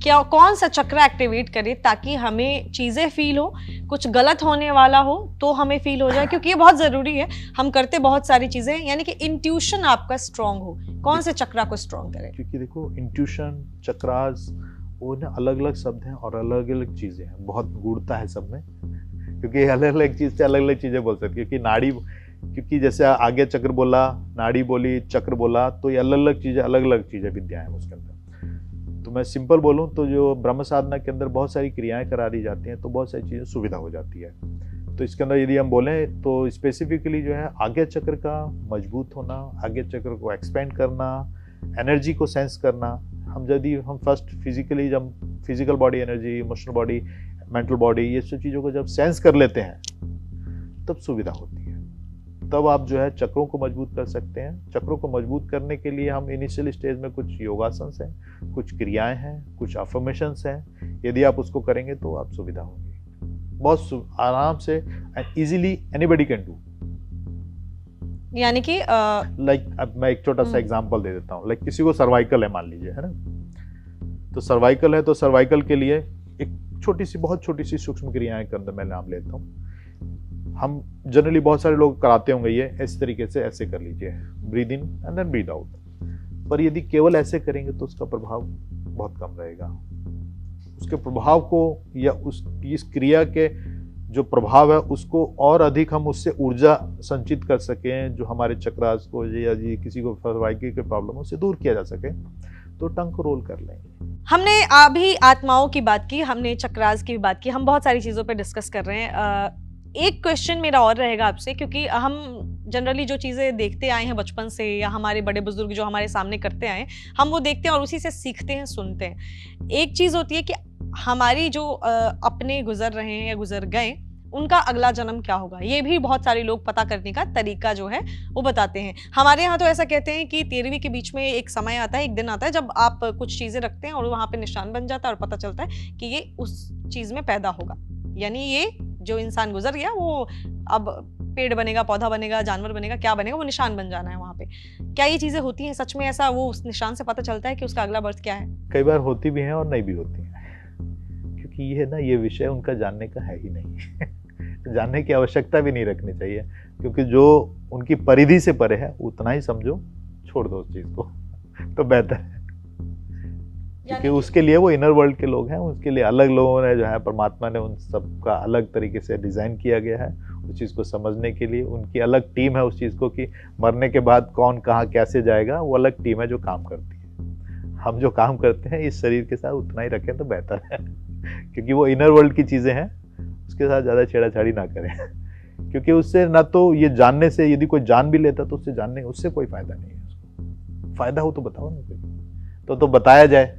क्या कौन सा चक्र एक्टिवेट करें ताकि हमें चीजें फील हो, कुछ गलत होने वाला हो तो हमें फील हो जाए, क्योंकि ये बहुत जरूरी है। हम करते बहुत सारी चीजें, यानी कि इंट्यूशन आपका स्ट्रांग हो, कौन से चक्रा को स्ट्रांग करें? क्योंकि देखो इंट्यूशन, चक्रास, वो ना अलग अलग शब्द हैं और अलग अलग चीजें हैं, बहुत गूढ़ता है सब में, क्योंकि अलग अलग चीज से अलग अलग चीजें बोल सकती है। क्योंकि नाड़ी, क्योंकि जैसे आगे चक्र बोला, नाड़ी बोली, चक्र बोला, तो ये अलग अलग चीजें विद्याएं हैं उसके अंदर। तो मैं सिंपल बोलूं तो जो ब्रह्म साधना के अंदर बहुत सारी क्रियाएं करा दी जाती हैं, तो बहुत सारी चीजें सुविधा हो जाती है। तो इसके अंदर यदि हम बोलें तो स्पेसिफिकली जो है आगे चक्र का मजबूत होना, आगे चक्र को एक्सपेंड करना, एनर्जी को सेंस करना। हम फर्स्ट फिजिकली, जब physical body energy, emotional body, mental body, ये सब चीज़ों को जब सेंस कर लेते हैं तब सुविधा होती है। तब आप जो है चक्रों को मजबूत कर सकते हैं। चक्रों को मजबूत करने के लिए हम इनिशियल स्टेज में कुछ योगासन्स हैं, कुछ क्रियाएं हैं, कुछ अफर्मेशंस हैं। यदि आप उसको करेंगे तो आप सुविधा होगी बहुत आराम से, and easily anybody can do. यानी कि अब मैं एक छोटा सा एग्जांपल दे देता हूँ। लाइक किसी को सर्वाइकल है मान लीजिए, है ना, तो सर्वाइकल है, तो सर्वाइकल के लिए एक छोटी सी, बहुत छोटी सी सूक्ष्म क्रियाएं के अंदर मैं नाम लेता हूँ। हम जनरली बहुत सारे लोग कराते होंगे ये इस तरीके से, ऐसे कर लीजिए, breathe in and then breathe out. पर यदि केवल ऐसे करेंगे तो उसका प्रभाव बहुत कम रहेगा। उसके प्रभाव को, या इस क्रिया के जो प्रभाव है उसको और अधिक हम उससे ऊर्जा संचित कर सकें, जो हमारे चक्रास को या किसी को सर्वाइकल के प्रॉब्लम उससे दूर किया जा सके, तो टंग को रोल कर लेंगे। हमने अभी आत्माओं की बात की, हमने चक्रास की बात की, हम बहुत सारी चीज़ों पे डिस्कस कर रहे हैं। एक क्वेश्चन मेरा और रहेगा आपसे, क्योंकि हम जनरली जो चीज़ें देखते आए हैं बचपन से, या हमारे बड़े बुजुर्ग जो हमारे सामने करते आए हैं, हम वो देखते हैं और उसी से सीखते हैं, सुनते हैं। एक चीज़ होती है कि हमारी जो अपने गुजर रहे हैं या गुजर गए, उनका अगला जन्म क्या होगा, ये भी बहुत सारे लोग पता करने का तरीका जो है वो बताते हैं। हमारे यहाँ तो ऐसा कहते हैं कि 13वीं के बीच में एक समय आता है, एक दिन आता है, जब आप कुछ चीज़ें रखते हैं और वहाँ पे निशान बन जाता है और पता चलता है कि ये उस चीज़ में पैदा होगा। यानी ये जो इंसान गुजर गया वो अब पेड़ बनेगा, पौधा बनेगा, जानवर बनेगा, क्या बनेगा, वो निशान बन जाना है वहाँ पे। क्या ये चीज़ें होती हैं सच में? ऐसा वो उस निशान से पता चलता है कि उसका अगला बर्थ क्या है? कई बार होती भी हैं और नहीं भी होती हैं, क्योंकि ये ना, ये विषय उनका जानने का है ही नहीं। जानने की आवश्यकता भी नहीं रखनी चाहिए, क्योंकि जो उनकी परिधि से परे है उतना ही समझो, छोड़ दो उस चीज को, तो बेहतर है। क्योंकि उसके लिए वो इनर वर्ल्ड के लोग हैं, उसके लिए अलग लोगों ने जो है, परमात्मा ने उन सबका अलग तरीके से डिजाइन किया गया है उस चीज को समझने के लिए। उनकी अलग टीम है उस चीज को, कि मरने के बाद कौन कहाँ कैसे जाएगा, वो अलग टीम है जो काम करती है। हम जो काम करते हैं इस शरीर के साथ उतना ही रखें तो बेहतर है, क्योंकि वो इनर वर्ल्ड की चीजें हैं, उसके साथ ज्यादा छेड़ाछाड़ी ना करें। क्योंकि उससे ना तो ये जानने से, यदि कोई जान भी लेता तो उससे कोई फायदा नहीं है। उसको फायदा हो तो बताओ ना, कोई तो बताया जाए।